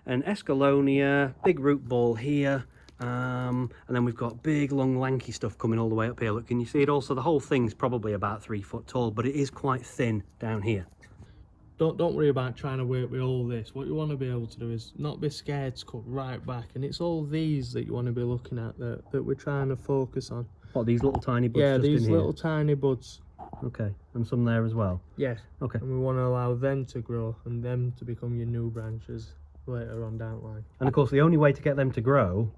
an Escallonia, big root ball here. And then we've got big, long, lanky stuff coming all the way up here. Look, can you see it? Also, the whole thing's probably about 3 foot tall, but it is quite thin down here. Don't worry about trying to work with all this. What you want to be able to do is not be scared to cut right back, and it's all these that you want to be looking at that we're trying to focus on. What, these little tiny buds? Yeah, just these in here? little tiny buds. Okay, and some there as well? Yes. Okay. And we want to allow them to grow and them to become your new branches later on down the line. And of course, the only way to get them to grow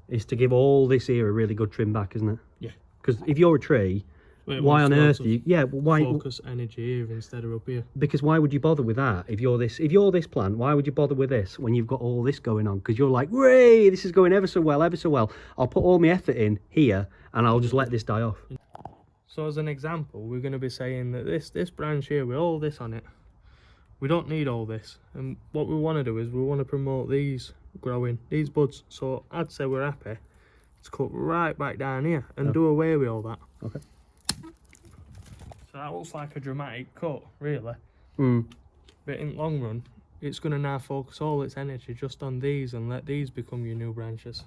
is to give all this here a really good trim back, isn't it? Yeah. Because if you're a tree, why on earth do you? Yeah, why focus energy here instead of up here? Because why would you bother with that if you're this plant? Why would you bother with this when you've got all this going on? Because you're like, "Way, this is going ever so well, ever so well. I'll put all my effort in here, and I'll just let this die off." So as an example, we're going to be saying that this branch here with all this on it, we don't need all this, and what we want to do is we want to promote these growing, these buds. So I'd say we're happy to cut right back down here and do away with all that. Okay. So that looks like a dramatic cut, really. Mm. But in the long run, it's going to now focus all its energy just on these and let these become your new branches.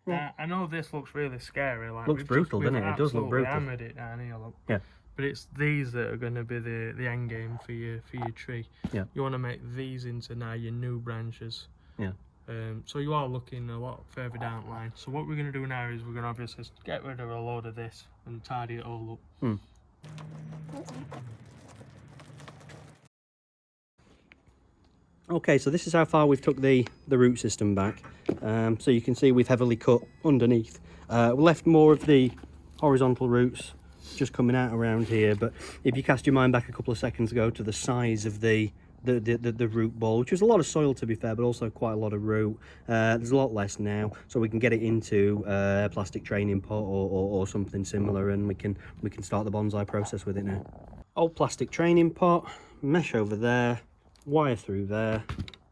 I know this looks really scary. Like looks brutal, doesn't it? It does look brutal. Hammered it down here, look. Yeah. But it's these that are going to be the end game for your tree. Yeah. You want to make these into now your new branches. Yeah. So you are looking a lot further down the line. So what we're going to do now is we're going to obviously get rid of a load of this and tidy it all up. Mm. Okay, so this is how far we've took the root system back. So you can see we've heavily cut underneath. We left more of the horizontal roots just coming out around here, but if you cast your mind back a couple of seconds ago to the size of the root ball, which was a lot of soil to be fair, but also quite a lot of root, there's a lot less now, so we can get it into a plastic training pot or something similar, and we can start the bonsai process with it now. Old plastic training pot, mesh over there, wire through there,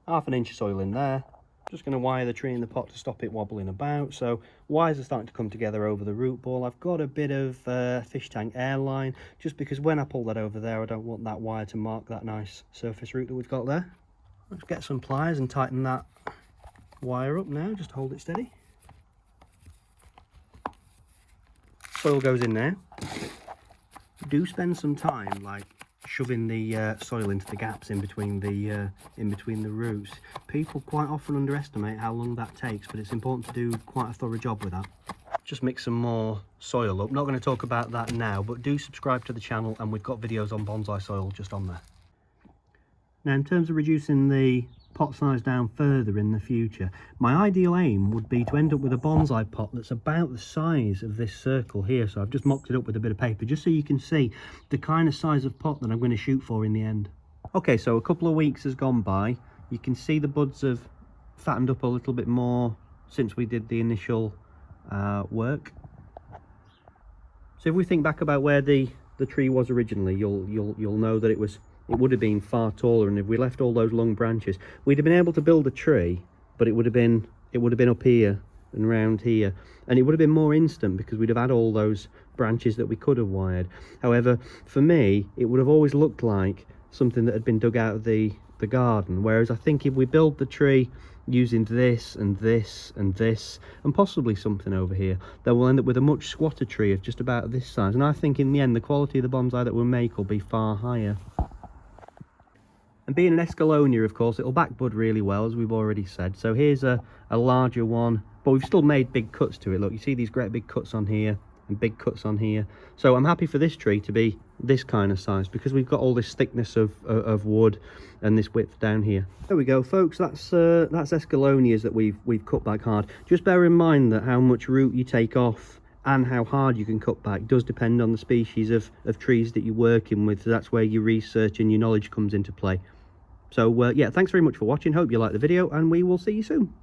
1/2 inch of soil in there. Just going to wire the tree in the pot to stop it wobbling about. So wires are starting to come together over the root ball. I've got a bit of fish tank airline, just because when I pull that over there, I don't want that wire to mark that nice surface root that we've got there. Let's get some pliers and tighten that wire up now, just hold it steady. Soil goes in now. Do spend some time like shoving the soil into the gaps in between the roots. People quite often underestimate how long that takes, but it's important to do quite a thorough job with that. Just mix some more soil up. Not going to talk about that now, but do subscribe to the channel, and we've got videos on bonsai soil just on there. Now, in terms of reducing the pot size down further in the future, my ideal aim would be to end up with a bonsai pot that's about the size of this circle here. So I've just mocked it up with a bit of paper just so you can see the kind of size of pot that I'm going to shoot for in the end. Okay, so a couple of weeks has gone by. You can see the buds have fattened up a little bit more since we did the initial work. So if we think back about where the tree was originally, you'll know that it would have been far taller, and if we left all those long branches, we'd have been able to build a tree, but it would have been up here and round here, and it would have been more instant because we'd have had all those branches that we could have wired. However, for me, it would have always looked like something that had been dug out of the garden, whereas I think if we build the tree using this and this and this and possibly something over here, then we'll end up with a much squatter tree of just about this size, and I think in the end the quality of the bonsai that we'll make will be far higher. And being an Escallonia, of course, it'll back bud really well, as we've already said. So here's a larger one, but we've still made big cuts to it. Look, you see these great big cuts on here and big cuts on here. So I'm happy for this tree to be this kind of size because we've got all this thickness of wood and this width down here. There we go, folks. That's Escallonias that we've cut back hard. Just bear in mind that how much root you take off and how hard you can cut back does depend on the species of trees that you're working with. So that's where your research and your knowledge comes into play. So yeah, thanks very much for watching. Hope you liked the video, and we will see you soon.